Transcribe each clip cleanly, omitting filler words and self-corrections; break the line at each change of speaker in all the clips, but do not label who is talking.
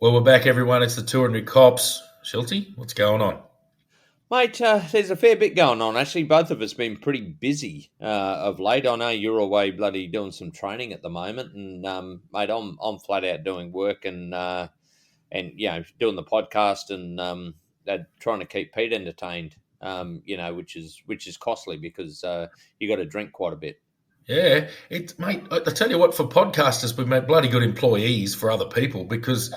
Well, we're back, everyone. It's the 200 Cops. Schultzy, what's going on?
Mate, there's a fair bit going on. Actually, both of us been pretty busy of late. I know you're away bloody doing some training at the moment, and mate, I'm flat out doing work and doing the podcast and trying to keep Pete entertained. Which is costly because you got to drink quite a bit.
Yeah, mate. I tell you what, for podcasters, we make bloody good employees for other people because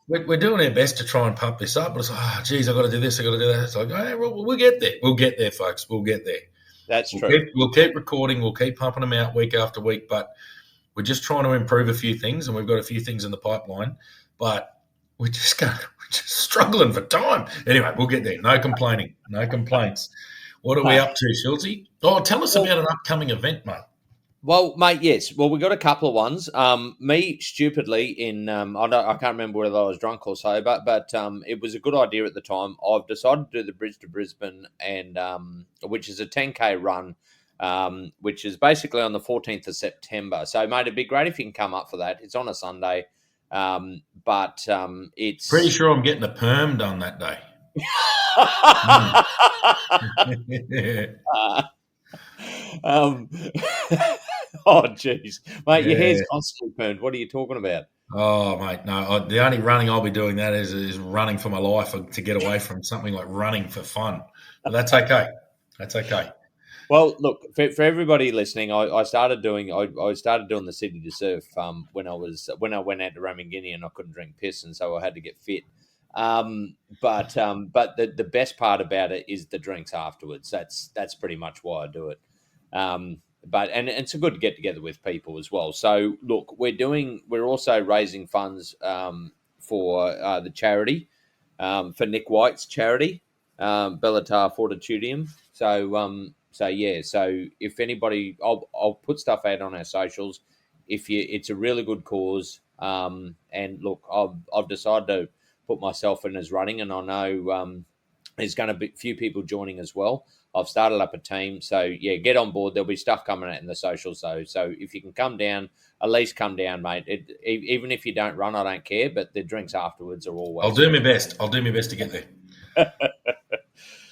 we're doing our best to try and pump this up. But it's like, geez, I got to do this, I got to do that. It's like, hey, we'll get there. We'll get there, folks. We'll get there.
That's true.
We'll keep recording. We'll keep pumping them out week after week. But we're just trying to improve a few things, and we've got a few things in the pipeline. But we're just struggling for time. Anyway, we'll get there. No complaining. No complaints. What are we up to, Schultzy? Oh, tell us about an upcoming event, mate.
Well, mate, yes. Well, we got a couple of ones. Me stupidly I can't remember whether I was drunk or sober, but it was a good idea at the time. I've decided to do the Bridge to Brisbane, and which is a 10K run, which is basically on the 14th of September. So, mate, it'd be great if you can come up for that. It's on a Sunday, but it's
pretty sure I'm getting a perm done that day.
Oh, jeez. Mate, your hair's constantly permed. What are you talking about?
Oh, mate, no. The only running I'll be doing that is running for my life to get away from something like running for fun. But that's okay. That's okay.
Well, look, for everybody listening, I started doing the City to Surf when I went out to Ramangini and I couldn't drink piss, and so I had to get fit. But the best part about it is the drinks afterwards. That's pretty much why I do it. But it's a good get together with people as well. So look, we're also raising funds for the charity, for Nick White's charity, Bellatar Fortitudium. So if anybody, I'll put stuff out on our socials. It's a really good cause. And look, I've decided to put myself in as running, and I know there's going to be a few people joining as well. I've started up a team, so yeah, get on board. There'll be stuff coming out in the socials, so if you can come down, at least come down, mate. Even if you don't run, I don't care. But the drinks afterwards are always.
I'll do my best. I'll do my best to get there.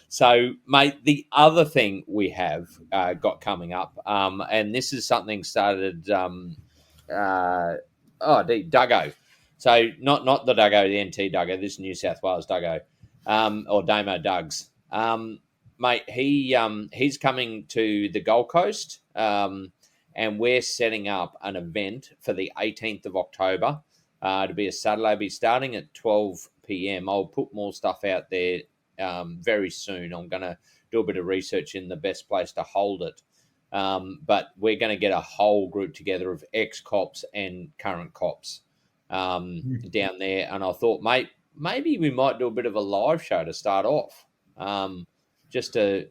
So, mate, the other thing we have got coming up, and this is something started. Duggo. So not the Duggo, the NT Duggo. This is New South Wales Duggo, or Damo Dugs. Mate, he's coming to the Gold Coast, and we're setting up an event for the 18th of October to be a Saturday. It'll be starting at 12 p.m. I'll put more stuff out there very soon. I'm going to do a bit of research in the best place to hold it. But we're going to get a whole group together of ex-cops and current cops down there. And I thought, mate, maybe we might do a bit of a live show to start off. Just to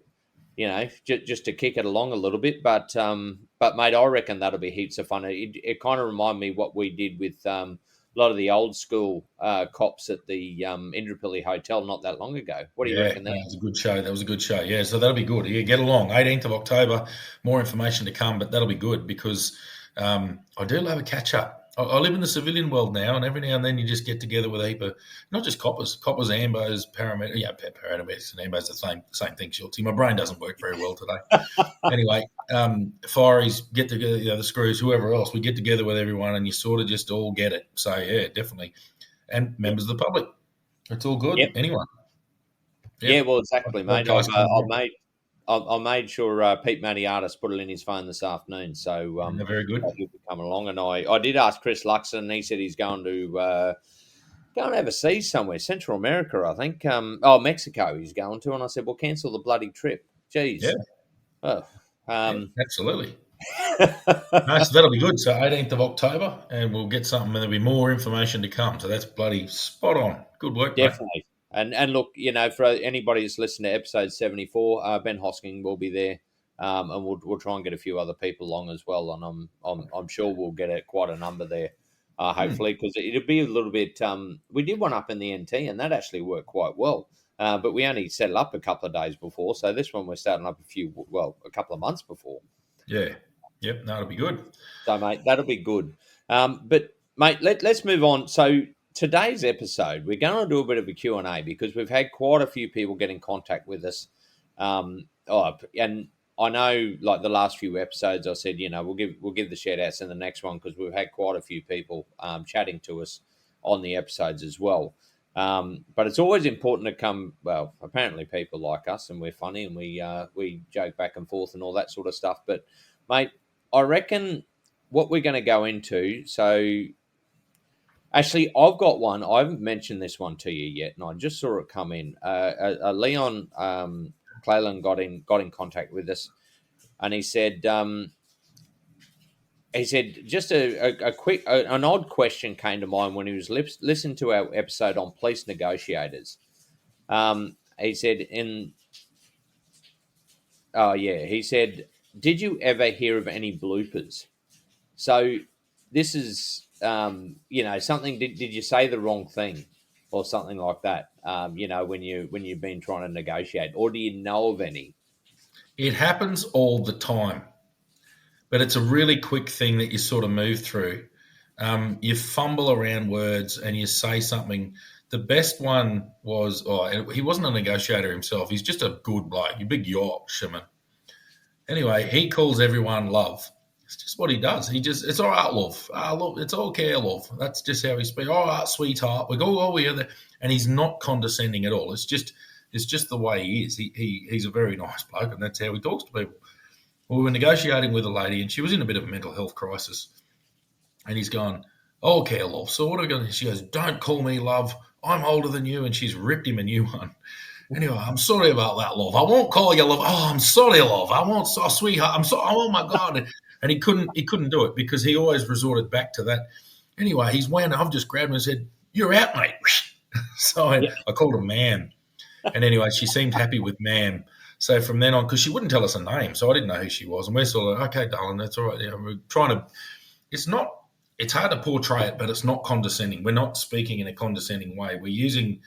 kick it along a little bit, but mate, I reckon that'll be heaps of fun. It kind of reminded me what we did with a lot of the old school cops at the Indooroopilly Hotel not that long ago. What do you reckon? That
was a good show. That was a good show. Yeah, so that'll be good. Yeah, get along. 18th of October. More information to come, but that'll be good because I do love a catch up. I live in the civilian world now, and every now and then you just get together with a heap of, not just coppers, ambos, paramedics, paramedics and ambos, the same thing, Schultzy. My brain doesn't work very well today. Anyway, fireys get together, the screws, whoever else, we get together with everyone and you sort of just all get it. So, yeah, definitely. And members of the public. It's all good.
Yep.
Anyone.
Yep. Yeah, well, exactly, mate. I made sure Pete Mattiatis put it in his phone this afternoon. So
very good.
He'll be coming along, and I did ask Chris Luxon. He said he's going to go overseas somewhere, Central America, I think. Mexico. He's going to, and I said, "Well, cancel the bloody trip." Jeez.
Yeah.
Oh,
absolutely. So that'll be good. So 18th of October, and we'll get something, and there'll be more information to come. So that's bloody spot on. Good work,
definitely.
Mate.
And look, for anybody who's listened to episode 74, Ben Hosking will be there, and we'll try and get a few other people along as well. And I'm sure we'll get quite a number there, hopefully, because it'll be a little bit. We did one up in the NT, and that actually worked quite well. But we only set it up a couple of days before, so this one we're starting up a couple of months before.
Yeah. Yep. That'll be good.
So, mate, that'll be good. But mate, let's move on. So today's episode, we're going to do a bit of a Q&A because we've had quite a few people get in contact with us. And I know, like the last few episodes, I said, we'll give the shout outs in the next one because we've had quite a few people chatting to us on the episodes as well. But it's always important to come. Well, apparently people like us and we're funny and we joke back and forth and all that sort of stuff. But mate, I reckon what we're going to go into. So actually, I've got one. I haven't mentioned this one to you yet, and I just saw it come in. Leon Clayland got in contact with us, and he said just a quick an odd question came to mind when he was listening to our episode on police negotiators. He said he said, did you ever hear of any bloopers? So this is something. Did you say the wrong thing or something like that? When you've been trying to negotiate, or do you know of any?
It happens all the time, but it's a really quick thing that you sort of move through. You fumble around words and you say something. The best one was, he wasn't a negotiator himself. He's just a good bloke, a big Yorkshireman. Anyway, he calls everyone love. It's just what he does. It's all right, love. Love, it's okay, love. That's just how he speaks. All right, sweetheart. We go over here, and he's not condescending at all. It's just the way he is. He's a very nice bloke, and that's how he talks to people. Well, we were negotiating with a lady, and she was in a bit of a mental health crisis. And he's gone, okay, love. So what are we going to do? She goes, don't call me love. I'm older than you. And she's ripped him a new one. Anyway, I'm sorry about that, love. I won't call you love. Oh, I'm sorry, love. I won't, sweetheart. I'm sorry. Oh my God. And he couldn't do it because he always resorted back to that. Anyway, I've just grabbed him and said, you're out, mate. So I called him ma'am. And anyway, she seemed happy with ma'am. So from then on, because she wouldn't tell us a name, so I didn't know who she was. And we're sort of, okay, darling, that's all right. We're trying to, it's hard to portray it, but it's not condescending. We're not speaking in a condescending way. We're using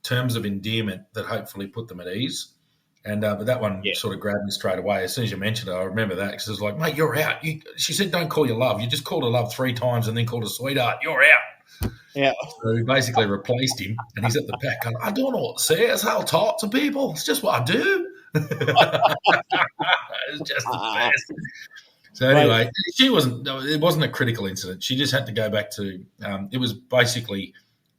terms of endearment that hopefully put them at ease. And but that one sort of grabbed me straight away. As soon as you mentioned it, I remember that because it was like, mate, you're out. She said, don't call you love. You just called her love 3 times and then called her sweetheart. You're out.
Yeah.
So we basically replaced him, and he's at the back going, I don't know what to say. It's how I talk to people. It's just what I do. It's just the best. So anyway, it wasn't a critical incident. She just had to go back to, it was basically,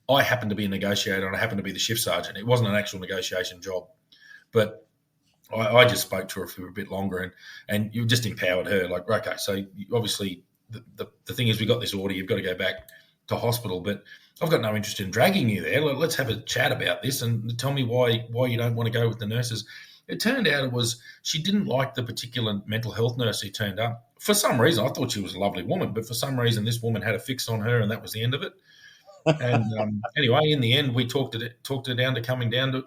I happened to be a negotiator and I happened to be the shift sergeant. It wasn't an actual negotiation job. But I just spoke to her for a bit longer and you just empowered her. Like, okay, so obviously the thing is we got this order, you've got to go back to hospital, but I've got no interest in dragging you there. Let's have a chat about this and tell me why you don't want to go with the nurses. It turned out she didn't like the particular mental health nurse who turned up. For some reason, I thought she was a lovely woman, but for some reason this woman had a fix on her and that was the end of it. And anyway, in the end, we talked her down to coming down to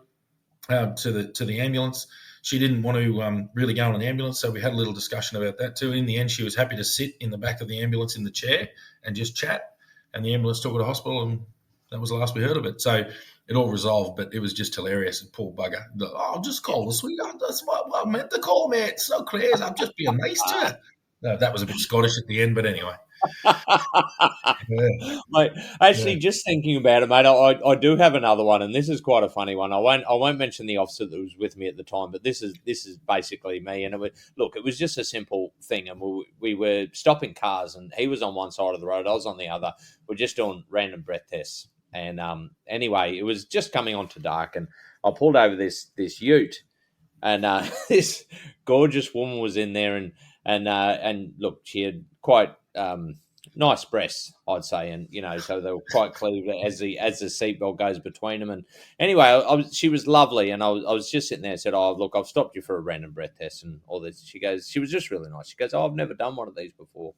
the ambulance. She didn't want to really go in an ambulance, so we had a little discussion about that too. In the end, she was happy to sit in the back of the ambulance in the chair and just chat, and the ambulance took her to hospital, and that was the last we heard of it. So it all resolved, but it was just hilarious. And poor bugger. I'll just call the sweetheart. That's what I meant to call, mate. It's so crazy. I'm just being nice to her. No, that was a bit Scottish at the end, but anyway.
Mate, actually, just thinking about it, mate, I do have another one, and this is quite a funny one. I won't mention the officer that was with me at the time, but this is basically me. And it was just a simple thing, and we were stopping cars, and he was on one side of the road, I was on the other. We're just doing random breath tests, and anyway, it was just coming on to dark, and I pulled over this ute, and this gorgeous woman was in there, and look, she had quite nice breasts, I'd say, and so they were quite clear as the seatbelt goes between them. And anyway, she was lovely, and I was just sitting there and said, "Oh, look, I've stopped you for a random breath test and all this." She was just really nice. She goes, "Oh, I've never done one of these before,"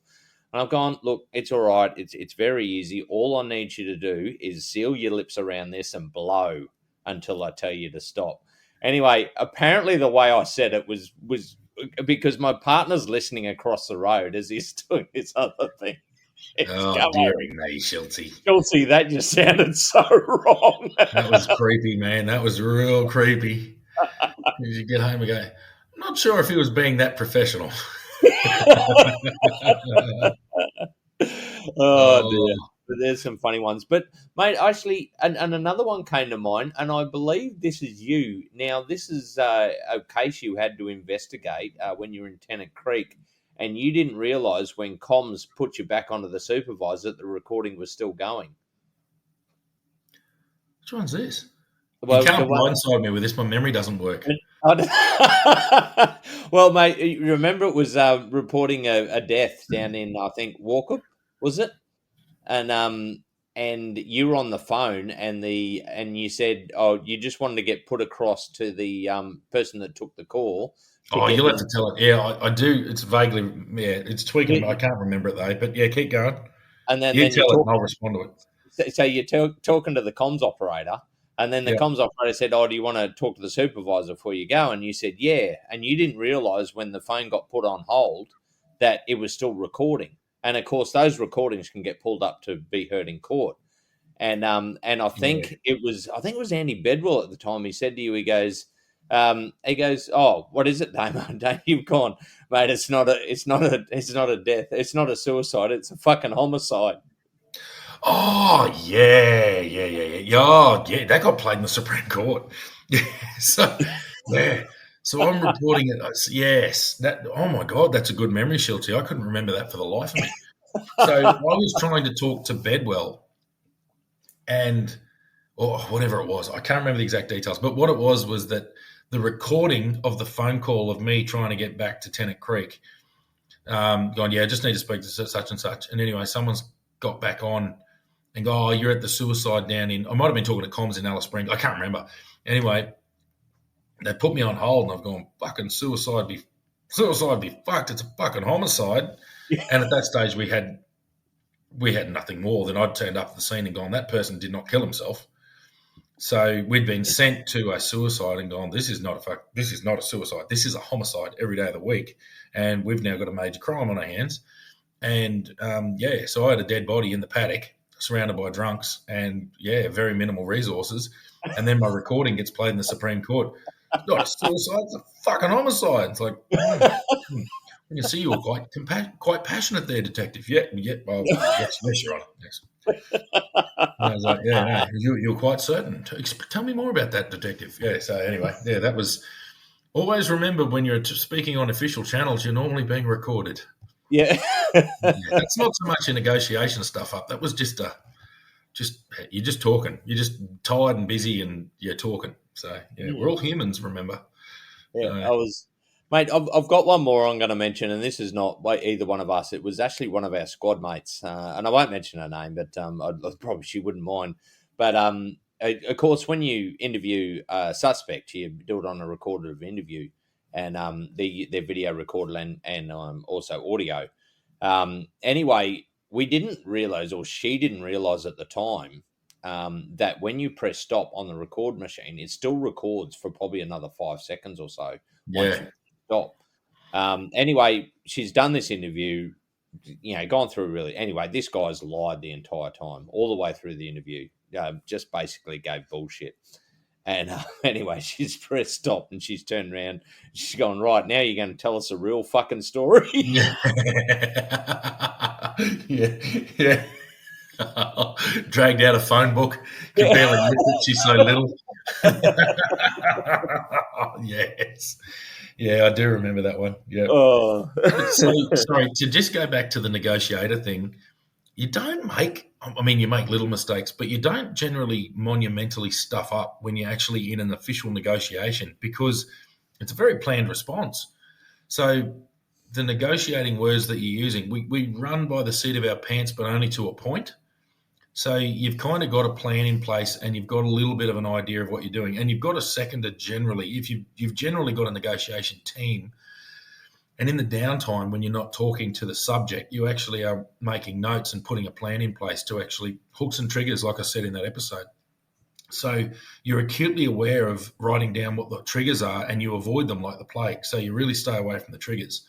and I've gone, "Look, it's all right. It's very easy. All I need you to do is seal your lips around this and blow until I tell you to stop." Anyway, apparently the way I said it was because my partner's listening across the road as he's doing this other thing.
Dear me, Schultzy.
Schultzy, that just sounded so wrong.
That was creepy, man. That was real creepy. You get home and go, I'm not sure if he was being that professional.
Oh, dear. there's some funny ones. But mate, actually, and another one came to mind, and I believe this is you. Now, this is a case you had to investigate when you were in Tennant Creek, and you didn't realise when comms put you back onto the supervisor that the recording was still going.
Which one's this? You
Well,
can't
the one.
blindside me with this. My memory doesn't work.
Well, mate, you remember it was reporting a death down in, I think, Walkup, was it? And you were on the phone, and you said, oh, you just wanted to get put across to the person that took the call to
Oh,
get
you'll have
them.
to tell it. Yeah, I do. It's vaguely, yeah, it's tweaking. I can't remember it though. But yeah, keep going.
And
You
then you
tell it,
talk.
and I'll respond to it.
So you're talking to the comms operator, and then the
Yeah.
comms operator said, "Oh, do you want to talk to the supervisor before you go?" And you said, "Yeah." And you didn't realise when the phone got put on hold that it was still recording. And of course, those recordings can get pulled up to be heard in court. And I
Yeah.
think it was Andy Bedwell at the time. He said to you, he goes, "Oh, what is it, Damo?" Damo, you've gone, mate. It's not a death. It's not a suicide. It's a fucking homicide.
Oh, yeah. Oh, yeah, that got played in the Supreme Court. Yeah, so, yeah. So I'm reporting it. Yes. That. Oh, my God, that's a good memory, Schultzy. I couldn't remember that for the life of me. So I was trying to talk to Bedwell and, or whatever it was. I can't remember the exact details. But what it was that the recording of the phone call of me trying to get back to Tennant Creek, going, yeah, I just need to speak to such and such. And anyway, someone's got back on and go, oh, you're at the suicide down in, I might have been talking to comms in Alice Springs. I can't remember. Anyway, they put me on hold and I've gone, fucking suicide be fucked. It's a fucking homicide. And at that stage, we had nothing more than I'd turned up at the scene and gone, that person did not kill himself. So we'd been sent to a suicide and gone, this is not a suicide. This is a homicide every day of the week. And we've now got a major crime on our hands. And so I had a dead body in the paddock surrounded by drunks and, very minimal resources. And then my recording gets played in the Supreme Court. It's not a suicide, it's a fucking homicide. It's like, I can see you were quite passionate there, detective. Yeah, well, yes, you're on it. Yes. And I was like, yeah, no, you're quite certain. Tell me more about that, detective. Yeah, so anyway, that was, always remember when you're speaking on official channels, you're normally being recorded.
Yeah.
That's not so much a negotiation stuff up. That was just you're just talking. You're just tired and busy and you're talking. So, we're all humans, remember.
Yeah, mate. I've got one more I'm going to mention, and this is not by either one of us. It was actually one of our squad mates, and I won't mention her name, but probably she wouldn't mind. But of course, when you interview a suspect, you do it on a recorded interview, and their video recorded and also audio. Anyway, we didn't realize, or she didn't realize at the time, that when you press stop on the record machine, it still records for probably another 5 seconds or so once you stop. Anyway, she's done this interview, gone through really. Anyway, this guy's lied the entire time, all the way through the interview, just basically gave bullshit. And anyway, she's pressed stop and she's turned around. She's going, right, now you're going to tell us a real fucking story.
Yeah. Yeah. Dragged out a phone book. Can barely lift it. She's so little. Yes. Yeah, I do remember that one. Yeah.
Oh.
So, sorry, to just go back to the negotiator thing, you make little mistakes, but you don't generally monumentally stuff up when you're actually in an official negotiation because it's a very planned response. So the negotiating words that you're using, we run by the seat of our pants, but only to a point. So you've kind of got a plan in place and you've got a little bit of an idea of what you're doing. And you've got a seconder generally. If you've generally got a negotiation team, and in the downtime when you're not talking to the subject, you actually are making notes and putting a plan in place to actually hooks and triggers, like I said in that episode. So you're acutely aware of writing down what the triggers are and you avoid them like the plague. So you really stay away from the triggers.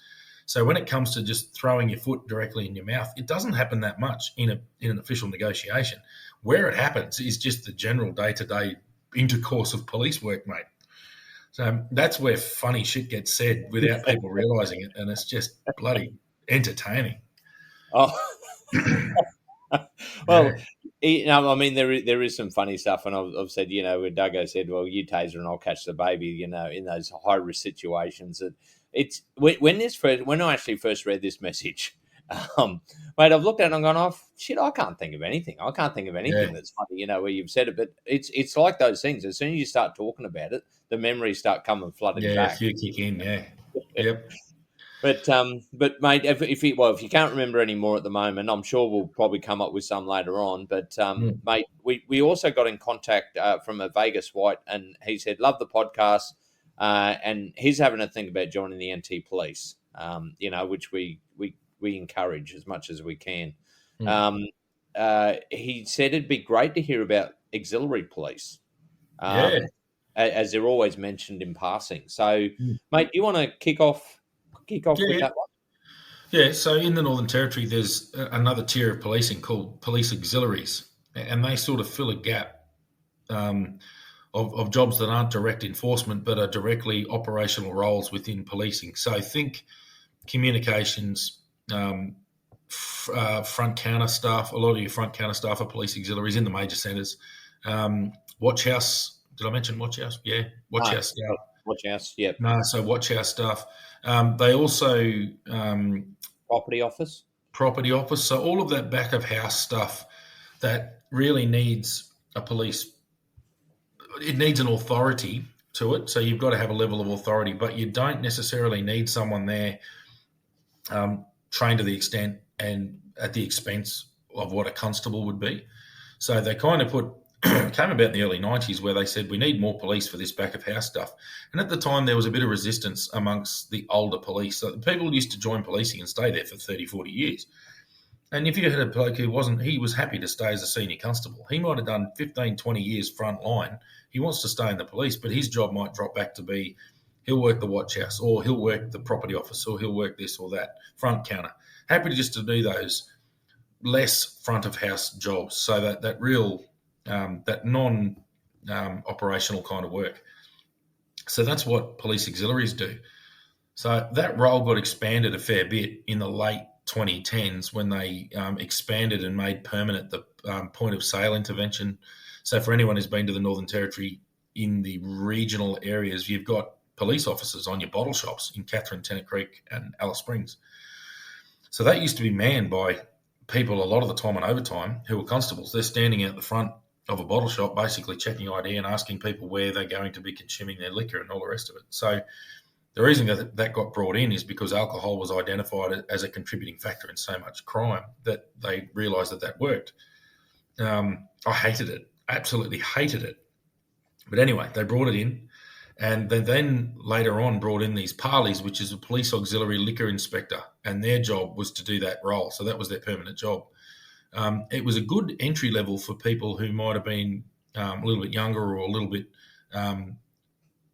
So when it comes to just throwing your foot directly in your mouth, it doesn't happen that much in an official negotiation. Where it happens is just the general day-to-day intercourse of police work, mate. So that's where funny shit gets said without people realising it, and it's just bloody entertaining.
Oh, Well,
Yeah,
I mean, there is some funny stuff, and I've said, where Duggo said, "Well, you taser and I'll catch the baby," in those high risk situations. That it's when I actually first read this message, um, mate, I've looked at it and I'm going, "Oh shit, I can't think of anything. I can't think of
yeah,
anything that's funny," where you've said it. But it's like those things. As soon as you start talking about it, the memories start coming flooding
yeah. A
back.
few kick in. Yeah, yep.
But mate, if you can't remember any more at the moment, I'm sure we'll probably come up with some later on. But
Mm.
mate, we also got in contact from a Vegas White, and he said love the podcast, and he's having a think about joining the NT Police. Which we encourage as much as we can.
Mm.
Um, he said it'd be great to hear about auxiliary police,
Yeah,
as they're always mentioned in passing. So,
Mm.
mate, do you want to kick off with
yeah,
that one?
yeah. So in the Northern Territory, there's another tier of policing called police auxiliaries, and they sort of fill a gap um, of jobs that aren't direct enforcement but are directly operational roles within policing. So think communications, front counter staff. A lot of your front counter staff are police auxiliaries in the major centres. Watch house. Did I mention watch house? Yeah, watch
No,
house staff.
watch house. Yep.
No, so watch house staff. They also
Property office.
property office. So all of that back of house stuff that really needs a police. It needs an authority to it. So you've got to have a level of authority, but you don't necessarily need someone there trained to the extent and at the expense of what a constable would be. So they kind of came about in the early 90s where they said we need more police for this back of house stuff. And at the time there was a bit of resistance amongst the older police. So people used to join policing and stay there for 30, 40 years. And if you had a bloke who wasn't, he was happy to stay as a senior constable. He might have done 15, 20 years front line. He wants to stay in the police, but his job might drop back to be he'll work the watch house or he'll work the property office or he'll work this or that, front counter. Happy to just to do those less front of house jobs. So that real, that non operational kind of work. So that's what police auxiliaries do. So that role got expanded a fair bit in the late 2010s when they expanded and made permanent the point of sale intervention. So for anyone who's been to the Northern Territory in the regional areas, you've got police officers on your bottle shops in Catherine, Tennant Creek, and Alice Springs. So that used to be manned by people a lot of the time on overtime who were constables. They're standing out the front of a bottle shop, basically checking ID and asking people where they're going to be consuming their liquor and all the rest of it. So the reason that got brought in is because alcohol was identified as a contributing factor in so much crime that they realised that worked. I hated it, absolutely hated it. But anyway, they brought it in, and they then later on brought in these parleys, which is a police auxiliary liquor inspector, and their job was to do that role. So that was their permanent job. It was a good entry level for people who might have been a little bit younger or a little bit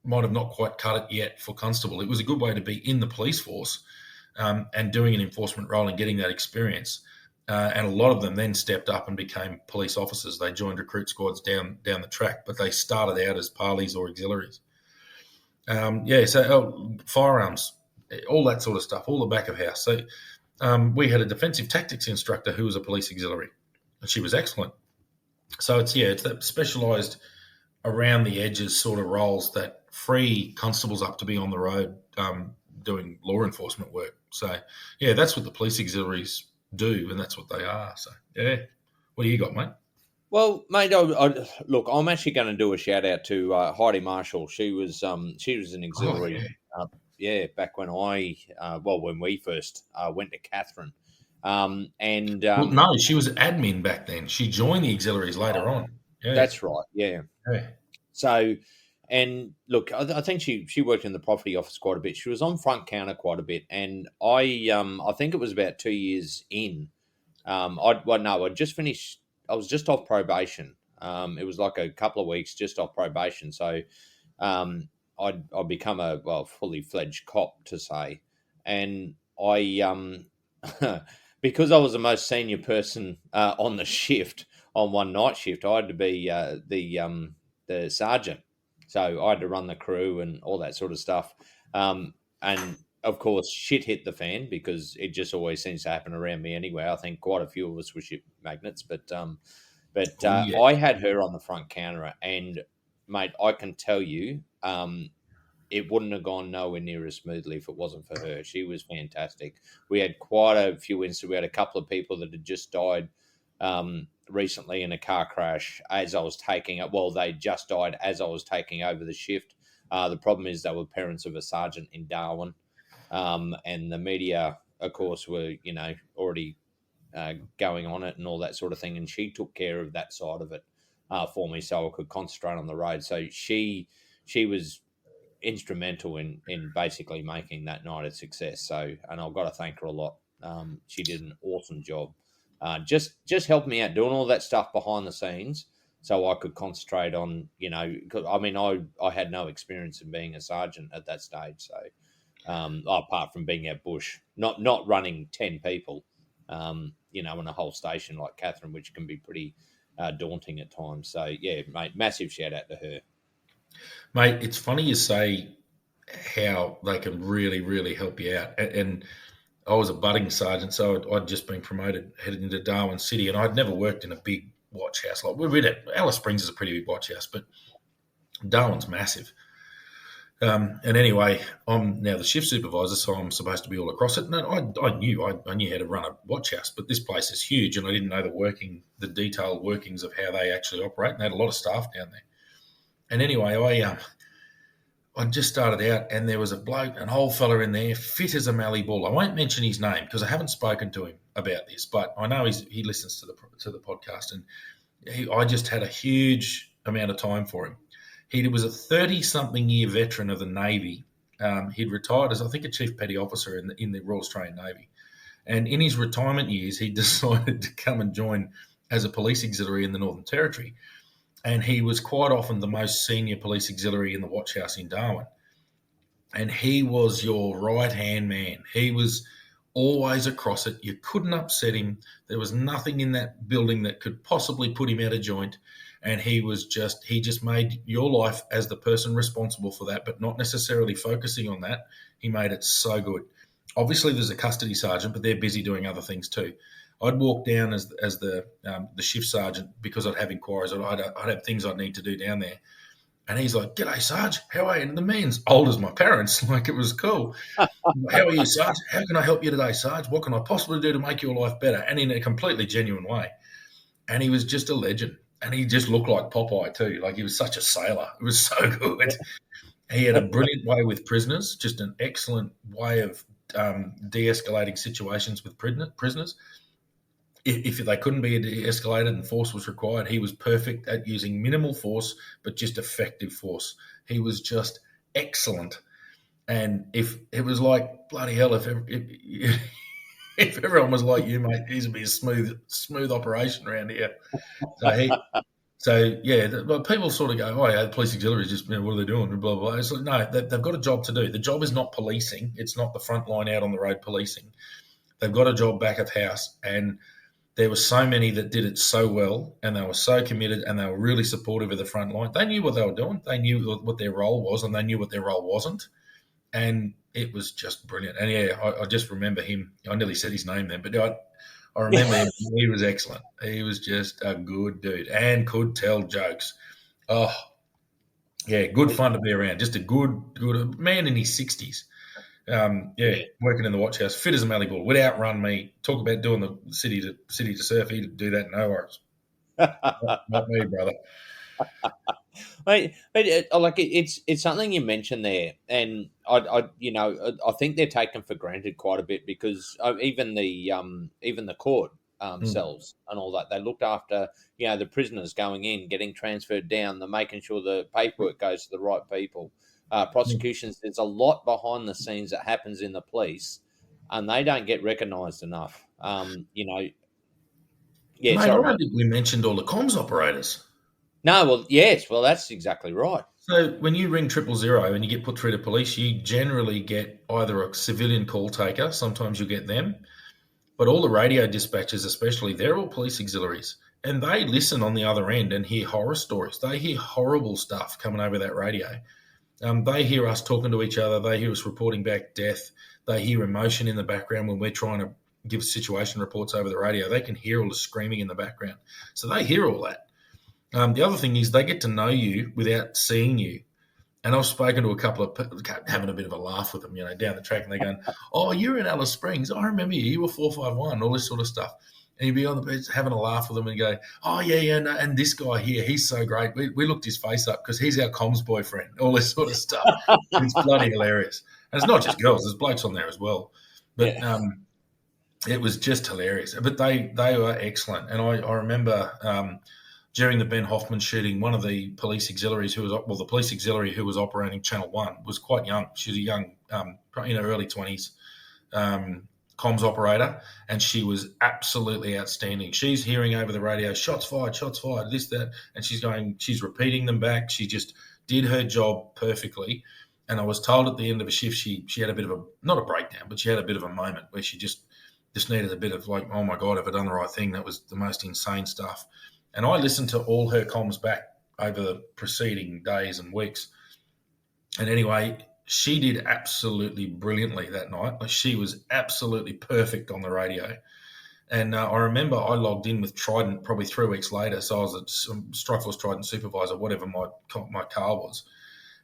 might have not quite cut it yet for constable. It was a good way to be in the police force and doing an enforcement role and getting that experience. And a lot of them then stepped up and became police officers. They joined recruit squads down the track, but they started out as parleys or auxiliaries. Firearms, all that sort of stuff, all the back of house. So we had a defensive tactics instructor who was a police auxiliary, and she was excellent. So it's that specialised around the edges sort of roles that free constables up to be on the road doing law enforcement work. So that's what the police auxiliaries do, and that's what they are. So what do you got, mate?
Well, mate, look, I'm actually going to do a shout out to Heidi Marshall. She was an
Oh
auxiliary.
yeah.
Back when when we first went to Catherine, and
Well, no, she was admin back then. She joined the auxiliaries later on. Yeah.
that's right. Yeah.
Yeah.
So, and look, I think she worked in the property office quite a bit. She was on front counter quite a bit, and I think it was about 2 years in. I'd just finished. I was just off probation. It was like a couple of weeks just off probation. So, I'd become a fully fledged cop to say, and I because I was the most senior person on the shift on one night shift, I had to be the sergeant. So I had to run the crew and all that sort of stuff. And of course, shit hit the fan because it just always seems to happen around me anyway. I think quite a few of us were ship magnets, but
Oh yeah,
I had her on the front counter, and mate, I can tell you, it wouldn't have gone nowhere near as smoothly if it wasn't for her. She was fantastic. We had quite a few incidents. We had a couple of people that had just died recently in a car crash as I was taking it. Well, they just died as I was taking over the shift. The problem is they were parents of a sergeant in Darwin, and the media, of course, were already going on it and all that sort of thing. And she took care of that side of it for me, so I could concentrate on the road. So she was instrumental in basically making that night a success. So, and I've got to thank her a lot. She did an awesome job. Just helped me out doing all that stuff behind the scenes, so I could concentrate on 'cause, I mean, I had no experience in being a sergeant at that stage. So, apart from being out bush, not running 10 people, in a whole station like Catherine, which can be pretty daunting at times. So yeah, mate, massive shout out to her.
mate. It's funny you say how they can really, really help you out. And I was a budding sergeant, so I'd just been promoted, headed into Darwin City, and I'd never worked in a big watch house. Like we're at Alice Springs is a pretty big watch house, but Darwin's massive. And anyway, I'm now the shift supervisor, so I'm supposed to be all across it. And I knew how to run a watch house, but this place is huge, and I didn't know the detailed workings of how they actually operate. And they had a lot of staff down there. And anyway, I just started out, and there was a bloke, an old fella in there, fit as a mallee bull. I won't mention his name because I haven't spoken to him about this, but I know he listens to the podcast, and I just had a huge amount of time for him. He was a 30-something year veteran of the Navy. He'd retired as, I think, a chief petty officer in the Royal Australian Navy. And in his retirement years, he decided to come and join as a police auxiliary in the Northern Territory. And he was quite often the most senior police auxiliary in the watch house in Darwin. And he was your right-hand man. He was always across it. You couldn't upset him. There was nothing in that building that could possibly put him out of joint. And he just made your life as the person responsible for that, but not necessarily focusing on that. He made it so good. Obviously, there's a custody sergeant, but they're busy doing other things too. I'd walk down as the shift sergeant because I'd have inquiries. I'd have things I'd need to do down there. And he's like, "G'day, Sarge. How are you?" And the man's old as my parents. Like, it was cool. "How are you, Sarge? How can I help you today, Sarge? What can I possibly do to make your life better?" And in a completely genuine way. And he was just a legend. And he just looked like Popeye too. Like, he was such a sailor. It was so good. He had a brilliant way with prisoners, just an excellent way of de-escalating situations with prisoners. If they couldn't be de-escalated and force was required, he was perfect at using minimal force, but just effective force. He was just excellent. And if it was like, bloody hell, if everyone was like you, mate, these would be a smooth operation around here. So yeah, people sort of go, "Oh yeah, the police auxiliaries just, what are they doing?" Blah, blah, blah. It's like, no, they've got a job to do. The job is not policing. It's not the front line out on the road policing. They've got a job back of house, and there were so many that did it so well, and they were so committed, and they were really supportive of the front line. They knew what they were doing. They knew what their role was, and they knew what their role wasn't. And it was just brilliant. And yeah, I just remember him. I nearly said his name then, but I remember him. He was excellent. He was just a good dude and could tell jokes. Oh, yeah, good fun to be around. Just a good man in his 60s. Working in the watch house, fit as a mallee bull, would outrun me. Talk about doing the city to surf. He'd do that, no worries. Not me, brother.
But it's something you mentioned there, and I think they're taken for granted quite a bit because even the court cells and all that, they looked after the prisoners going in, getting transferred down, the making sure the paperwork goes to the right people. Prosecutions, there's a lot behind the scenes that happens in the police, and they don't get recognised enough.
Mate, I don't think we mentioned all the comms operators.
No, well, yes, well, that's exactly right.
So when you ring 000 and you get put through to police, you generally get either a civilian call taker, sometimes you'll get them, but all the radio dispatchers especially, they're all police auxiliaries, and they listen on the other end and hear horror stories. They hear horrible stuff coming over that radio. They hear us talking to each other. They hear us reporting back death. they hear emotion in the background when we're trying to give situation reports over the radio. They can hear all the screaming in the background. So they hear all that. The other thing is they get to know you without seeing you. And I've spoken to a couple of people, having a bit of a laugh with them, down the track, and they're going, "Oh, you're in Alice Springs. I remember you. You were 451, all this sort of stuff." And you'd be on the beach having a laugh with them and go, "Oh, yeah, no, and this guy here, he's so great. We looked his face up because he's our comms boyfriend," all this sort of stuff. It's bloody hilarious. And it's not just girls, there's blokes on there as well. But it was just hilarious. But they were excellent. And I remember during the Ben Hoffman shooting, one of the police auxiliaries the police auxiliary who was operating Channel 1 was quite young. She was a young, in her early 20s, comms operator, and she was absolutely outstanding. She's hearing over the radio, shots fired, this, that, and she's repeating them back. She just did her job perfectly. And I was told at the end of a shift, she had a bit of not a breakdown, but she had a bit of a moment where she just needed a bit of like, oh my God, have I done the right thing? That was the most insane stuff. And I listened to all her comms back over the preceding days and weeks. And anyway, she did absolutely brilliantly that night. Like, she was absolutely perfect on the radio. And I remember I logged in with Trident probably 3 weeks later. So I was a Strikeforce Trident supervisor, whatever my car was.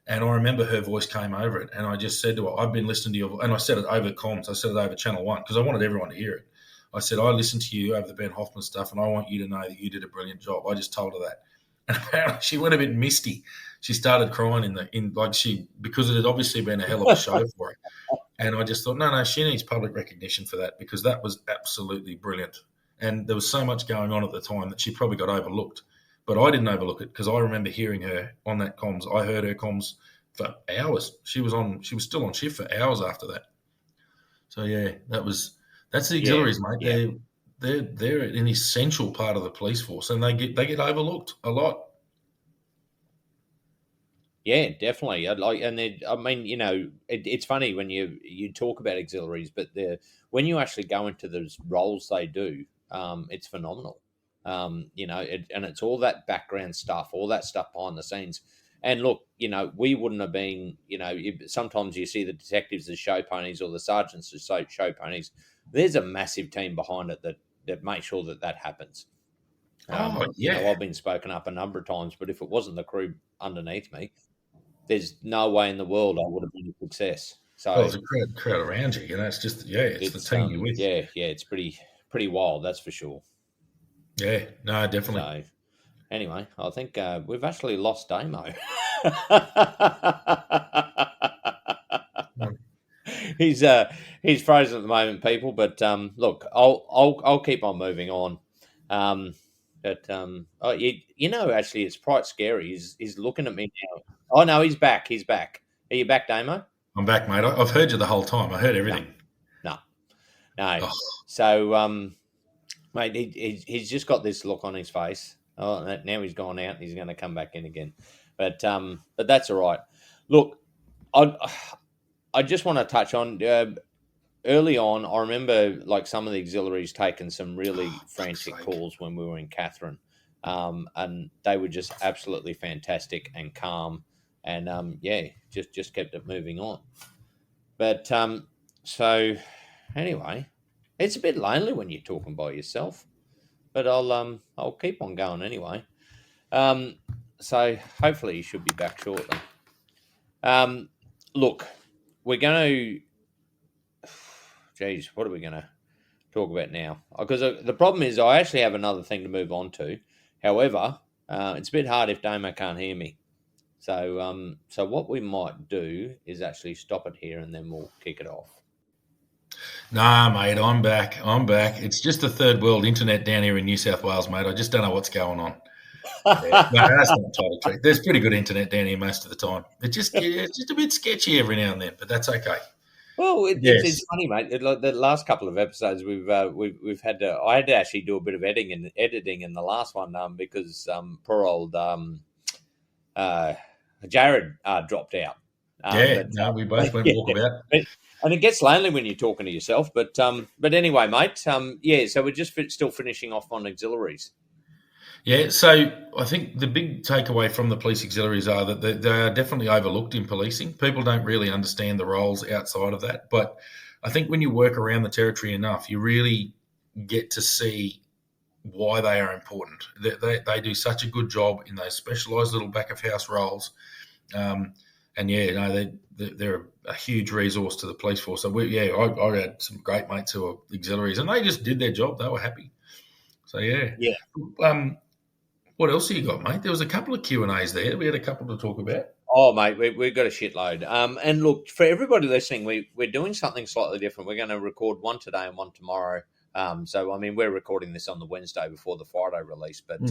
And I remember her voice came over it. And I just said to her, "I've been listening to your..." And I said it over comms. I said it over Channel 1 because I wanted everyone to hear it. I said, "I listened to you over the Ben Hoffman stuff, and I want you to know that you did a brilliant job." I just told her that. And apparently she went a bit misty. She started crying because it had obviously been a hell of a show for her. And I just thought, no, she needs public recognition for that because that was absolutely brilliant. And there was so much going on at the time that she probably got overlooked. But I didn't overlook it because I remember hearing her on that comms. I heard her comms for hours. She was still on shift for hours after that. So yeah, that's the auxiliaries, mate. Yeah. They're an essential part of the police force, and they get overlooked a lot.
Yeah, definitely. It's funny when you talk about auxiliaries, but when you actually go into those roles they do, it's phenomenal. And it's all that background stuff, all that stuff behind the scenes. And look, we wouldn't have been, sometimes you see the detectives as show ponies or the sergeants as show ponies. There's a massive team behind it that makes sure that happens. I've been spoken up a number of times, but if it wasn't the crew underneath me, there's no way in the world I would have been a success. So
there's a crowd around you. It's just it's the team you're with.
Yeah, it's pretty wild, that's for sure.
Yeah, no, definitely.
So, anyway, I think we've actually lost Damo. He's frozen at the moment, people. But look, I'll keep on moving on. Actually, it's quite scary. He's looking at me now. Oh no, he's back. He's back. Are you back, Damo?
I'm back, mate. I've heard you the whole time. I heard everything.
No. Oh. So, mate, he's just got this look on his face. Oh, now he's gone out and he's going to come back in again. But that's all right. Look, I just want to touch on early on. I remember like some of the auxiliaries taking some really frantic calls when we were in Catherine, and they were just absolutely fantastic and calm, and just kept it moving on. But so anyway, it's a bit lonely when you're talking by yourself. But I'll keep on going anyway. So hopefully you should be back shortly. Look, we're going to... Geez, what are we going to talk about now? Because the problem is I actually have another thing to move on to. However, it's a bit hard if Damo can't hear me. So what we might do is actually stop it here and then we'll kick it off.
Nah, mate, I'm back. It's just the third world internet down here in New South Wales, mate. I just don't know what's going on. Yeah, no, that's not entirely true. There's pretty good internet down here most of the time. It's just a bit sketchy every now and then, but that's okay.
Well, it's funny, mate. Like the last couple of episodes, we've had to. I had to actually do a bit of editing in the last one because poor old Jared dropped out.
We both went walkabout.
And it gets lonely when you're talking to yourself. But anyway, mate. So we're just still finishing off on auxiliaries.
Yeah, so I think the big takeaway from the police auxiliaries are that they are definitely overlooked in policing. People don't really understand the roles outside of that. But I think when you work around the territory enough, you really get to see why they are important. They do such a good job in those specialised little back of house roles. And they're a huge resource to the police force. So I had some great mates who were auxiliaries, and they just did their job. They were happy. So
Yeah.
What else have you got, mate? There was a couple of Q&As there. We had a couple to talk about.
Oh, mate, we've got a shitload. And look, for everybody listening, we're doing something slightly different. We're going to record one today and one tomorrow. So, I mean, we're recording this on the Wednesday before the Friday release. But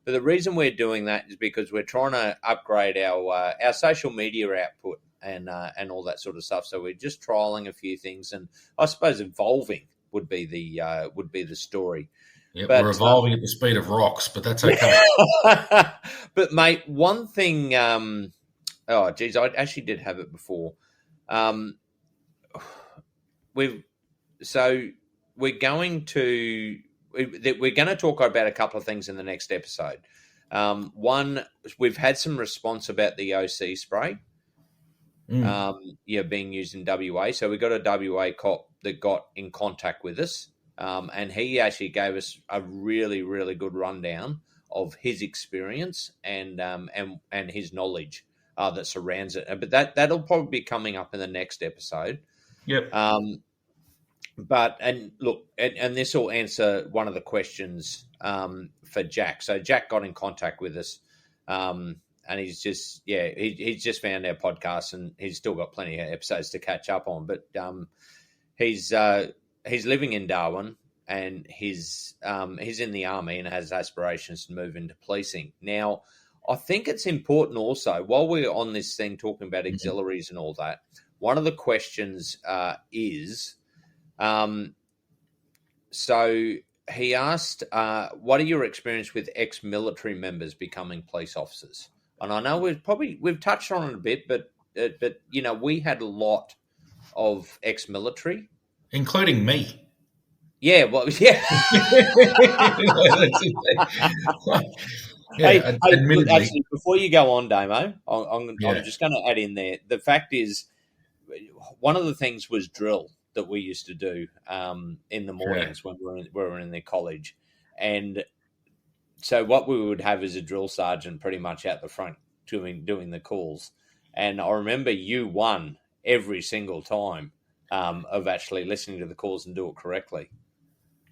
the reason we're doing that is because we're trying to upgrade our social media output and all that sort of stuff. So we're just trialing a few things, and I suppose evolving would be the story.
Yeah, we're evolving at the speed of rocks, but that's okay.
But mate, one thing. Oh, geez, I actually did have it before. We're going to talk about a couple of things in the next episode. One, we've had some response about the OC spray. Being used in WA. So we got a WA cop that got in contact with us. And he actually gave us a really, really good rundown of his experience and his knowledge that surrounds it. But that'll probably be coming up in the next episode.
Yep.
And this will answer one of the questions for Jack. So Jack got in contact with us, and he's just he's just found our podcast, and he's still got plenty of episodes to catch up on. But he's living in Darwin, and he's in the army and has aspirations to move into policing. Now, I think it's important also, while we're on this thing talking about auxiliaries and all that, one of the questions is, so he asked, what are your experience with ex-military members becoming police officers? And I know we've touched on it a bit, but we had a lot of ex-military.
Including me.
Yeah, well, yeah. Hey, look, actually, before you go on, Damo, I'm just going to add in there. The fact is, one of the things was drill that we used to do in the mornings when we were in the college. And so what we would have is a drill sergeant pretty much out the front doing the calls. And I remember you won every single time of actually listening to the calls and do it correctly.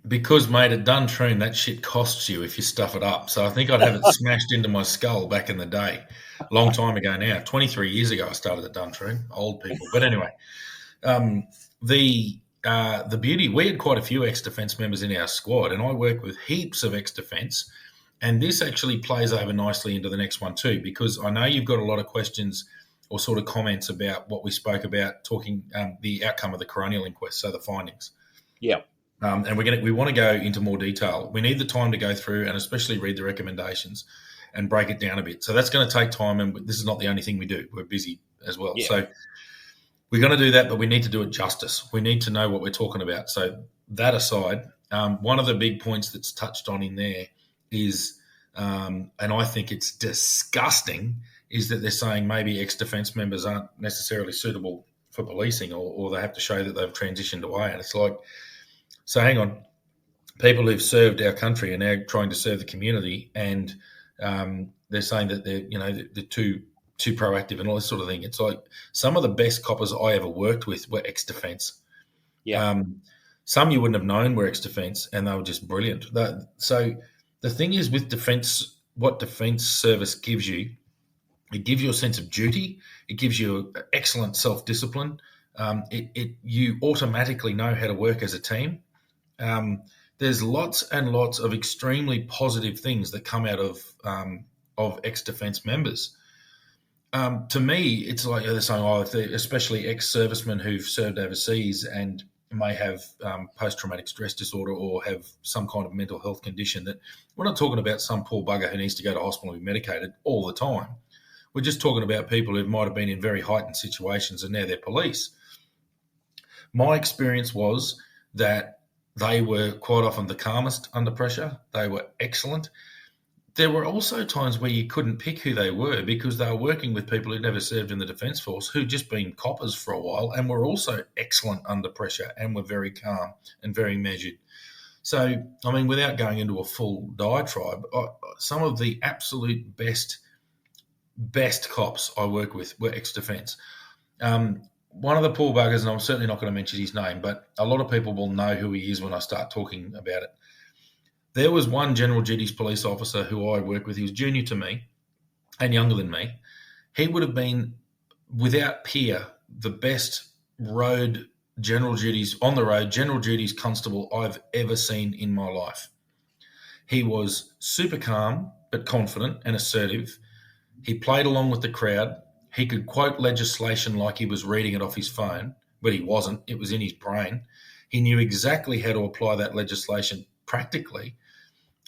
Because, mate, at Duntroon, that shit costs you if you stuff it up. So I think I'd have it smashed into my skull back in the day, a long time ago now. 23 years ago I started at Duntroon, old people. But anyway, the beauty, we had quite a few ex-defence members in our squad, and I work with heaps of ex-defence, and this actually plays over nicely into the next one too, because I know you've got a lot of questions or sort of comments about what we spoke about, talking the outcome of the coronial inquest, so the findings.
Yeah.
And we want to go into more detail. We need the time to go through and especially read the recommendations and break it down a bit. So that's going to take time, and this is not the only thing we do. We're busy as well. Yeah. So we're going to do that, but we need to do it justice. We need to know what we're talking about. So that aside, one of the big points that's touched on in there is, and I think it's disgusting, is that they're saying maybe ex-defence members aren't necessarily suitable for policing, or they have to show that they've transitioned away. And it's like, so hang on, people who've served our country are now trying to serve the community, and they're saying that they're too proactive and all this sort of thing. It's like some of the best coppers I ever worked with were ex-defence.
Yeah.
Some you wouldn't have known were ex-defence, and they were just brilliant. So the thing is with defence, what defence service gives you, it gives you a sense of duty. It gives you excellent self-discipline. You automatically know how to work as a team. There's lots and lots of extremely positive things that come out of ex-defence members. To me, it's like they're saying, especially ex-servicemen who've served overseas and may have post-traumatic stress disorder or have some kind of mental health condition, that we're not talking about some poor bugger who needs to go to hospital and be medicated all the time. We're just talking about people who might have been in very heightened situations and now they're police. My experience was that they were quite often the calmest under pressure. They were excellent. there were also times where you couldn't pick who they were because they were working with people who'd never served in the Defence Force, who'd just been coppers for a while and were also excellent under pressure and were very calm and very measured. So, I mean, without going into a full diatribe, some of the absolute best cops I work with were ex-defence. One of the poor buggers, and I'm certainly not going to mention his name, but a lot of people will know who he is when I start talking about it. There was one general duties police officer who I worked with. He was junior to me and younger than me. He would have been, without peer, the best road general duties constable I've ever seen in my life. He was super calm but confident and assertive. He played along with the crowd. He could quote legislation like he was reading it off his phone, but he wasn't. It was in his brain. He knew exactly how to apply that legislation practically.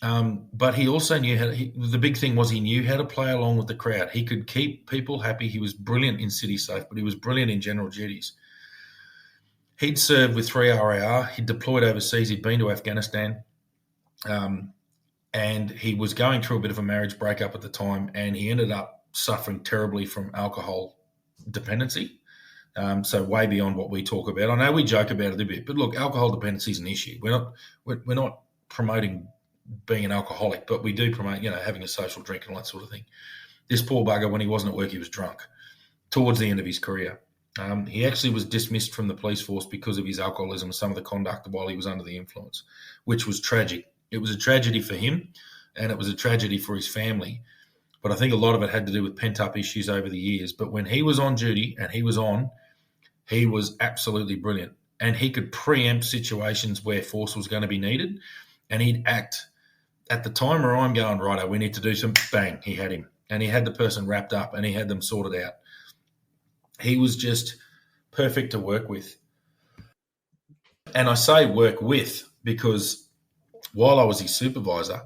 But he also knew the big thing was he knew how to play along with the crowd. He could keep people happy. He was brilliant in city safe, but he was brilliant in general duties. He'd served with 3 RAR. He'd deployed overseas. He'd been to Afghanistan. And he was going through a bit of a marriage breakup at the time, and he ended up suffering terribly from alcohol dependency. So way beyond what we talk about. I know we joke about it a bit, but look, alcohol dependency is an issue. We're not promoting being an alcoholic, but we do promote, having a social drink and all that sort of thing. This poor bugger, when he wasn't at work, he was drunk towards the end of his career. He actually was dismissed from the police force because of his alcoholism and some of the conduct while he was under the influence, which was tragic. It was a tragedy for him, and it was a tragedy for his family. But I think a lot of it had to do with pent-up issues over the years. But when he was on duty and he was absolutely brilliant. And he could preempt situations where force was going to be needed, and he'd act at the time where I'm going, righto, we need to do some, bang, he had him. And he had the person wrapped up and he had them sorted out. He was just perfect to work with. And I say work with because while I was his supervisor,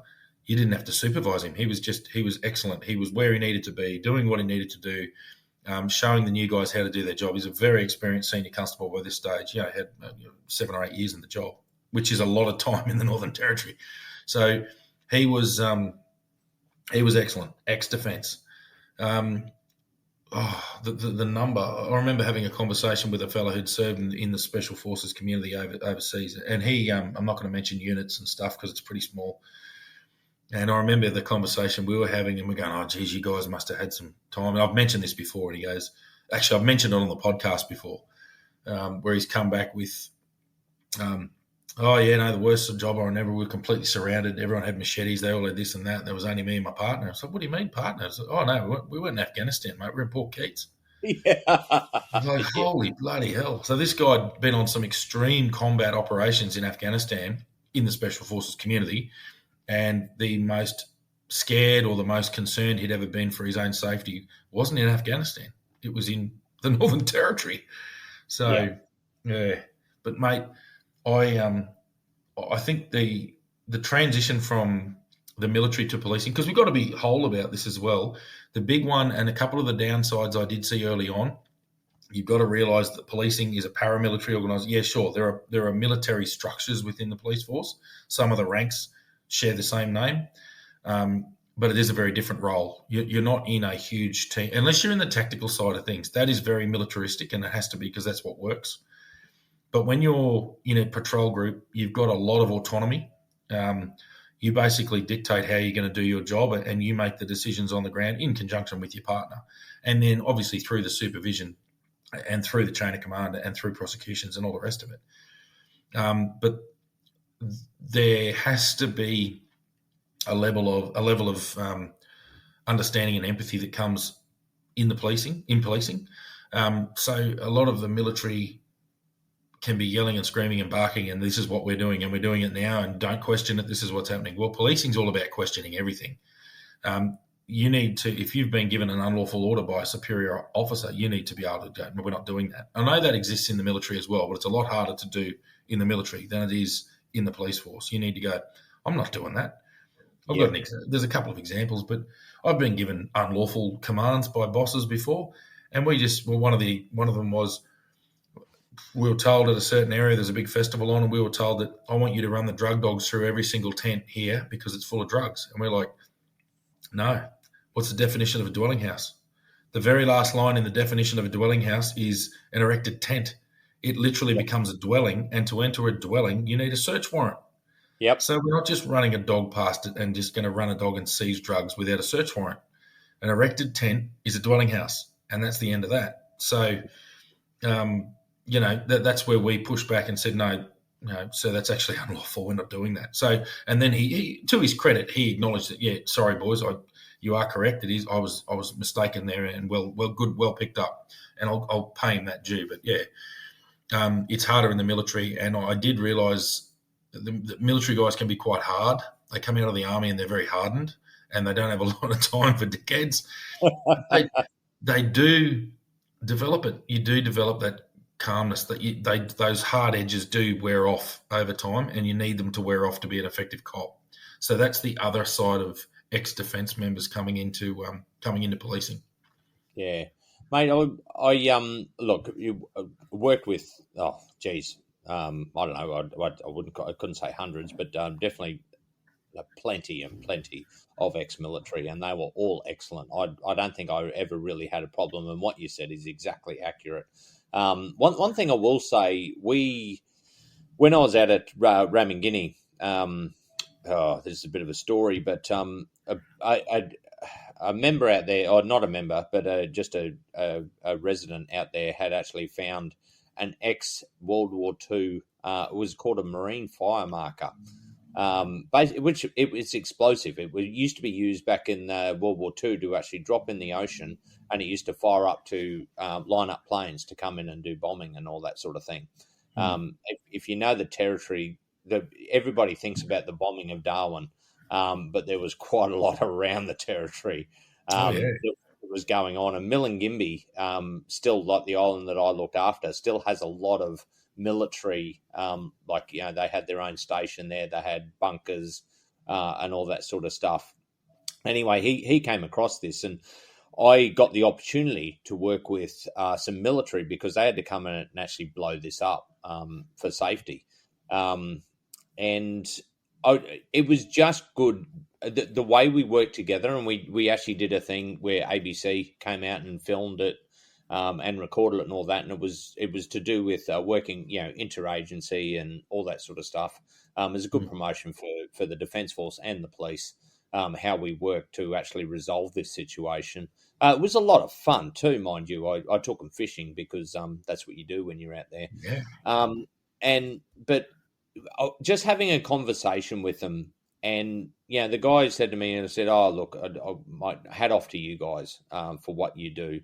you didn't have to supervise him. He was excellent. He was where he needed to be, doing what he needed to do, showing the new guys how to do their job. He's a very experienced senior constable by this stage. He had 7 or 8 years in the job, which is a lot of time in the Northern Territory. So he was excellent, ex-defence. The number, I remember having a conversation with a fellow who'd served in the Special Forces community overseas, and I'm not going to mention units and stuff because it's pretty small. And I remember the conversation we were having, and we're going, oh, geez, you guys must have had some time. And I've mentioned this before, and he goes, actually, I've mentioned it on the podcast before, where he's come back with, the worst job I remember, we were completely surrounded. Everyone had machetes. They all had this and that. There was only me and my partner. I was like, what do you mean, partner? I was like, oh, no, we weren't in Afghanistan, mate. We're in Port Keats.
Yeah.
I was like, holy bloody hell. So this guy had been on some extreme combat operations in Afghanistan in the Special Forces community, and the most scared or the most concerned he'd ever been for his own safety wasn't in Afghanistan. It was in the Northern Territory. So, yeah. But, mate, I think the transition from the military to policing, because we've got to be whole about this as well. The big one and a couple of the downsides I did see early on, you've got to realise that policing is a paramilitary organisation. Yeah, sure, there are military structures within the police force. Some of the ranks share the same name, but it is a very different role. You're not in a huge team, unless you're in the tactical side of things. That is very militaristic, and it has to be because that's what works. But when you're in a patrol group, you've got a lot of autonomy. You basically dictate how you're going to do your job, and you make the decisions on the ground in conjunction with your partner. And then obviously through the supervision and through the chain of command and through prosecutions and all the rest of it. But there has to be a level of understanding and empathy that comes in policing. So a lot of the military can be yelling and screaming and barking, and this is what we're doing, and we're doing it now, and don't question it. This is what's happening. Well, policing's all about questioning everything. You need to, if you've been given an unlawful order by a superior officer, you need to be able to go, no, we're not doing that. I know that exists in the military as well, but it's a lot harder to do in the military than it is in the police force. You need to go, I'm not doing that. There's a couple of examples, but I've been given unlawful commands by bosses before, and one of them was, we were told at a certain area there's a big festival on, and we were told that I want you to run the drug dogs through every single tent here because it's full of drugs. And we're like, No. What's the definition of a dwelling house? The very last line in the definition of a dwelling house is an erected tent. It literally
Yep.
becomes a dwelling, and to enter a dwelling, you need a search warrant.
Yep.
So we're not just running a dog past it and just going to run a dog and seize drugs without a search warrant. An erected tent is a dwelling house, and that's the end of that. So, that's where we pushed back and said, no, so that's actually unlawful. We're not doing that. So, and then he to his credit, he acknowledged that, yeah, sorry, boys, you are correct. It is. I was mistaken there, and well picked up, and I'll pay him that due. But yeah, it's harder in the military, and I did realise the military guys can be quite hard. They come out of the army and they're very hardened, and they don't have a lot of time for dickheads. They do develop it. You do develop that calmness that those hard edges do wear off over time, and you need them to wear off to be an effective cop. So that's the other side of ex-defence members coming into policing.
Yeah, mate. I look. You worked with. Oh, geez. I don't know. I couldn't say hundreds, but definitely plenty and plenty of ex-military, and they were all excellent. I don't think I ever really had a problem, and what you said is exactly accurate. One thing I will say, when I was out at Ramangini, this is a bit of a story, but a member out there, or not a member, but just a resident out there had actually found an ex-World War II, it was called a marine fire marker, which it was explosive. It used to be used back in World War II to actually drop in the ocean, and it used to fire up to line up planes to come in and do bombing and all that sort of thing. If you know the territory, everybody thinks about the bombing of Darwin, but there was quite a lot around the territory that was going on. And Milingimbi, still, like the island that I looked after, still has a lot of military, they had their own station there, they had bunkers and all that sort of stuff. Anyway, he came across this, and I got the opportunity to work with some military because they had to come in and actually blow this up for safety. And it was just good the way we worked together, and we actually did a thing where ABC came out and filmed it and recorded it and all that, and it was to do with working, interagency and all that sort of stuff. It was a good promotion for the Defence Force and the police, how we worked to actually resolve this situation. It was a lot of fun too, mind you. I took them fishing because that's what you do when you're out there.
Yeah.
But just having a conversation with them, and the guy said to me, and I said, "Oh, look, I might hat off to you guys for what you do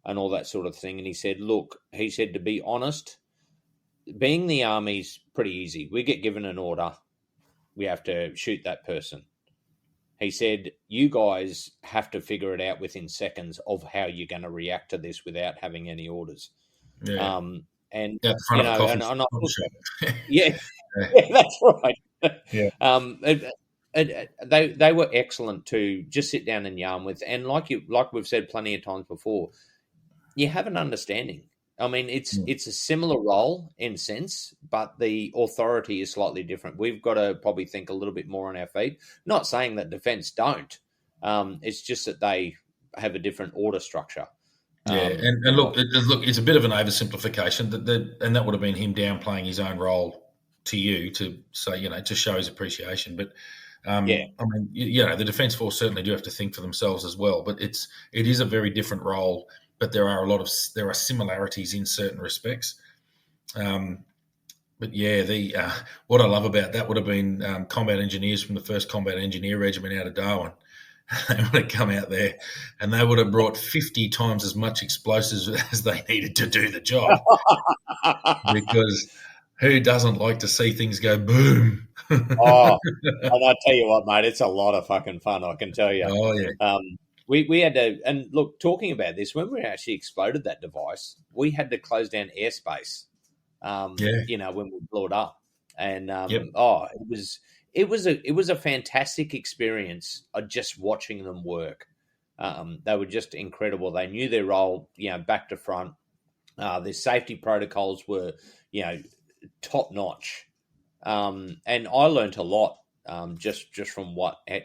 and all that sort of thing." And he said, "Look," he said, "to be honest, being the army's pretty easy. We get given an order, we have to shoot that person." He said, "You guys have to figure it out within seconds of how you're going to react to this without having any orders."
Yeah.
And
Out the front of a coffee
and I
shop.
yeah,
Yeah.
yeah, that's right.
Yeah.
They were excellent to just sit down and yarn with, and like we've said plenty of times before, you have an understanding. I mean, it's a similar role in sense, but the authority is slightly different. We've got to probably think a little bit more on our feet. Not saying that defence don't. It's just that they have a different order structure.
Yeah, and look, it's a bit of an oversimplification, and that would have been him downplaying his own role to you to say, to show his appreciation. But I mean, the Defence Force certainly do have to think for themselves as well. But it is a very different role, but there are similarities in certain respects. But yeah, what I love about that would have been combat engineers from the 1st Combat Engineer Regiment out of Darwin. They would have come out there and they would have brought 50 times as much explosives as they needed to do the job. Because who doesn't like to see things go boom?
Oh, and I tell you what, mate, it's a lot of fucking fun, I can tell you.
Oh, yeah.
We had to, and look, talking about this, when we actually exploded that device, we had to close down airspace, when we blew it up. And, it was a fantastic experience just watching them work. They were just incredible. They knew their role, back to front. Their safety protocols were, top notch. And I learned a lot just from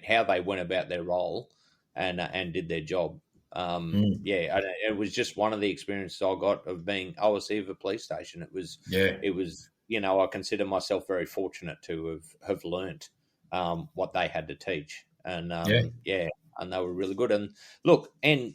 how they went about their role. and did their job.
Mm.
It was just one of the experiences I got of being OSC of a police station.
Yeah.
It was, I consider myself very fortunate to have learnt what they had to teach, and
Yeah.
and they were really good. And look, and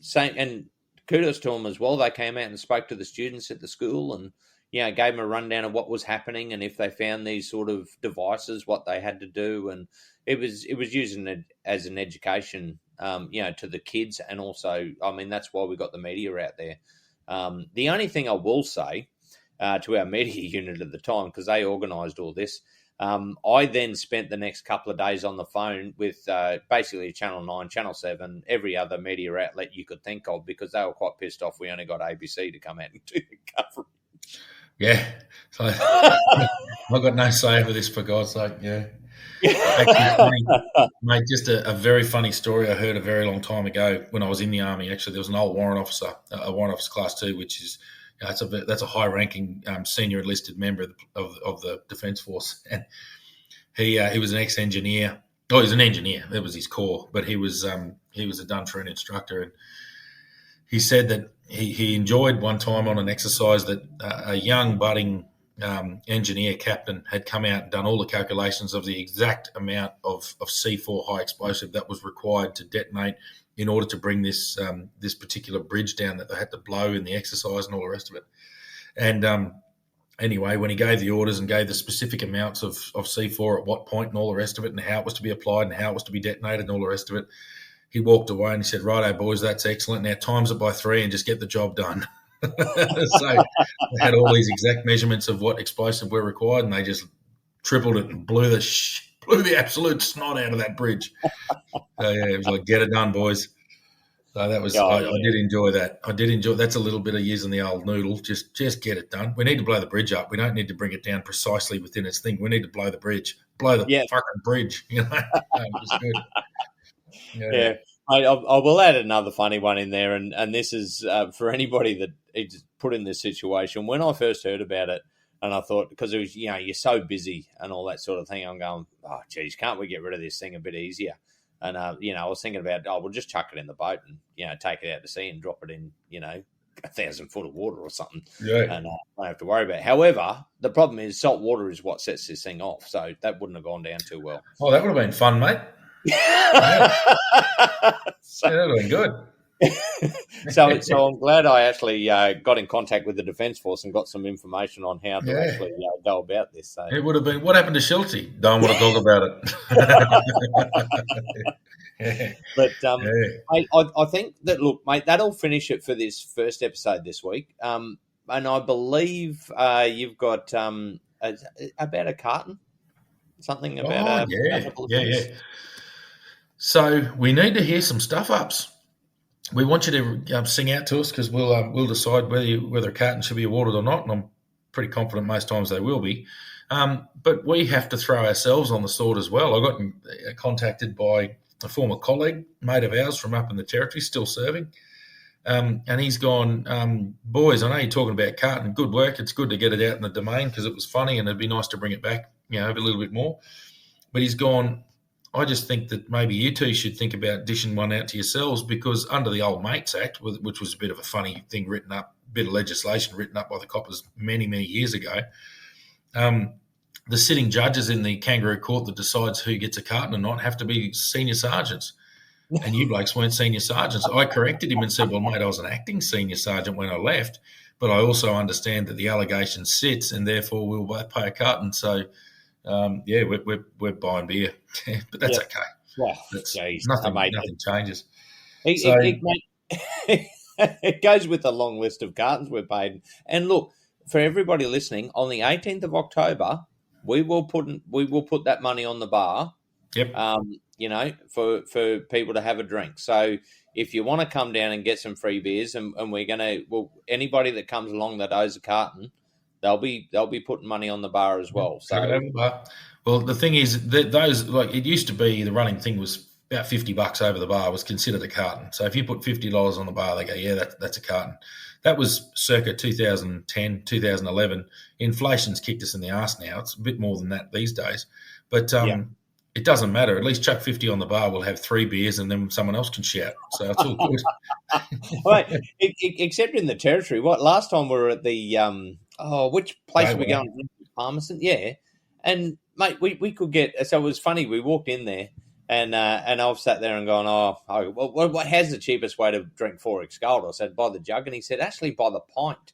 kudos to them as well. They came out and spoke to the students at the school, and gave them a rundown of what was happening, and if they found these sort of devices, what they had to do, and it was using it as an education, to the kids, and also, I mean, that's why we got the media out there. The only thing I will say to our media unit at the time, because they organised all this, I then spent the next couple of days on the phone with basically Channel 9, Channel 7, every other media outlet you could think of, because they were quite pissed off we only got ABC to come out and do the coverage.
Yeah. So I've got no say over this, for God's sake. Yeah. Actually, funny, mate, just a very funny story I heard a very long time ago when I was in the Army. Actually, there was an old warrant officer, a warrant officer class 2, which is that's a high-ranking senior enlisted member of the Defence Force, and he was an ex-engineer. Oh, he was an engineer. That was his core, but he was done for an instructor, and he said that he enjoyed one time on an exercise that a young budding engineer captain had come out and done all the calculations of the exact amount of C4 high explosive that was required to detonate in order to bring this particular bridge down that they had to blow in the exercise and all the rest of it. And anyway, when he gave the orders and gave the specific amounts of C4 at what point and all the rest of it, and how it was to be applied and how it was to be detonated and all the rest of it, he walked away and he said, "Righto, boys, that's excellent. Now times it by 3 and just get the job done." So they had all these exact measurements of what explosive were required, and they just tripled it and blew the absolute snot out of that bridge. So yeah, it was like, get it done, boys. So that was, I did enjoy that. That's a little bit of using the old noodle. Just get it done. We need to blow the bridge up. We don't need to bring it down precisely within its thing. We need to blow the bridge. Blow the fucking bridge. It was good.
Yeah. I will add another funny one in there, and this is for anybody that is put in this situation. When I first heard about it, and I thought, because it was, you're so busy and all that sort of thing, I'm going, oh, geez, can't we get rid of this thing a bit easier? And, I was thinking about, we'll just chuck it in the boat and, take it out to sea and drop it in, 1,000 foot of water or something.
Yeah.
And I don't have to worry about it. However, the problem is salt water is what sets this thing off. So that wouldn't have gone down too well.
Oh, that would have been fun, mate. So, that would have been good.
So I'm glad I actually got in contact with the Defence Force and got some information on how to actually go about this. So.
It would have been, what happened to Schultzy? Don't want to talk about it.
But I think that, look, mate, that'll finish it for this first episode this week. And I believe you've got about a carton, something about
yeah. So we need to hear some stuff ups. We want you to sing out to us, because we'll decide whether a carton should be awarded or not, and I'm pretty confident most times they will be. But we have to throw ourselves on the sword as well. I got contacted by a former colleague, mate of ours from up in the Territory, still serving, and he's gone, boys, I know you're talking about carton, good work. It's good to get it out in the domain because it was funny, and it'd be nice to bring it back, a little bit more. But he's gone, I just think that maybe you two should think about dishing one out to yourselves, because under the Old Mates Act, which was a bit of a funny thing written up, bit of legislation written up by the coppers many, many years ago, the sitting judges in the kangaroo court that decides who gets a carton or not have to be senior sergeants. And you blokes weren't senior sergeants. I corrected him and said, well, mate, I was an acting senior sergeant when I left, but I also understand that the allegation sits and therefore we'll both pay a carton. So, we're buying beer, but that's okay.
Well,
nothing changes.
It goes with the long list of cartons we're paid. And look, for everybody listening, on the 18th of October, we will put that money on the bar.
Yep.
For people to have a drink. So if you want to come down and get some free beers, and we're gonna, anybody that comes along that owes a carton, they'll be putting money on the bar as well. So,
well, the thing is that those, like, it used to be, the running thing was about $50 over the bar was considered a carton. So if you put $50 on the bar, they go, yeah, that's a carton. That was circa 2010, 2011. Inflation's kicked us in the arse now. It's a bit more than that these days. But it doesn't matter. At least chuck 50 on the bar. We'll have 3 beers and then someone else can shout. So it's all good.
Right, except in the territory. What last time we were at the which place were we
Gateway.
going? Palmerston, yeah. And mate, we could get. So it was funny. We walked in there, and I've sat there and gone, well, how's the cheapest way to drink 4X Gold? I said by the jug, and he said actually by the pint.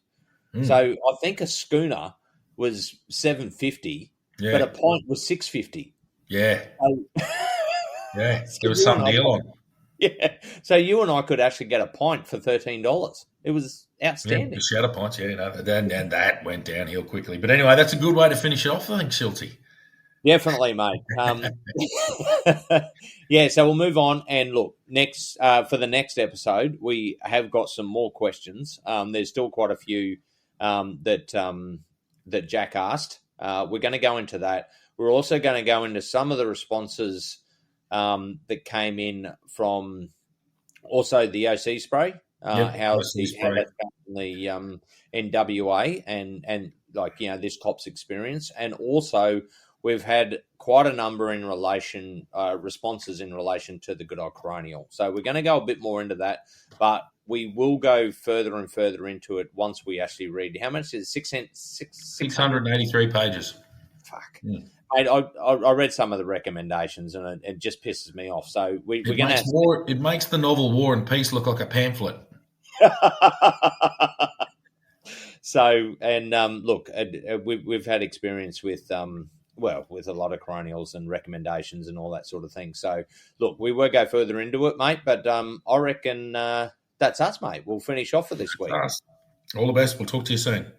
So I think a schooner was $7.50, but a pint was $6.50.
Yeah.
So,
Yeah.
so
There was some deal on.
Yeah. So you and I could actually get a pint for $13. It was outstanding.
Yeah, the shatter pints, and that went downhill quickly. But anyway, that's a good way to finish it off, I think, Schultzy.
Definitely, mate. Yeah, so we'll move on and look next for the next episode. We have got some more questions. There's still quite a few that Jack asked. We're going to go into that. We're also going to go into some of the responses that came in from also the OC spray. How that's going in the NWA and like this COPS experience, and also we've had quite a number in relation responses in relation to the good old coronial. So we're going to go a bit more into that, but we will go further and further into it once we actually read. How much is it?
683 pages.
Fuck. Mate, I read some of the recommendations and it just pisses me off. So we're going to
it makes the novel War and Peace look like a pamphlet.
So and look, we've had experience with with a lot of coronials and recommendations and all that sort of thing. So look, we will go further into it, mate. But I reckon that's us, mate. We'll finish off for this week.
All the best. We'll talk to you soon.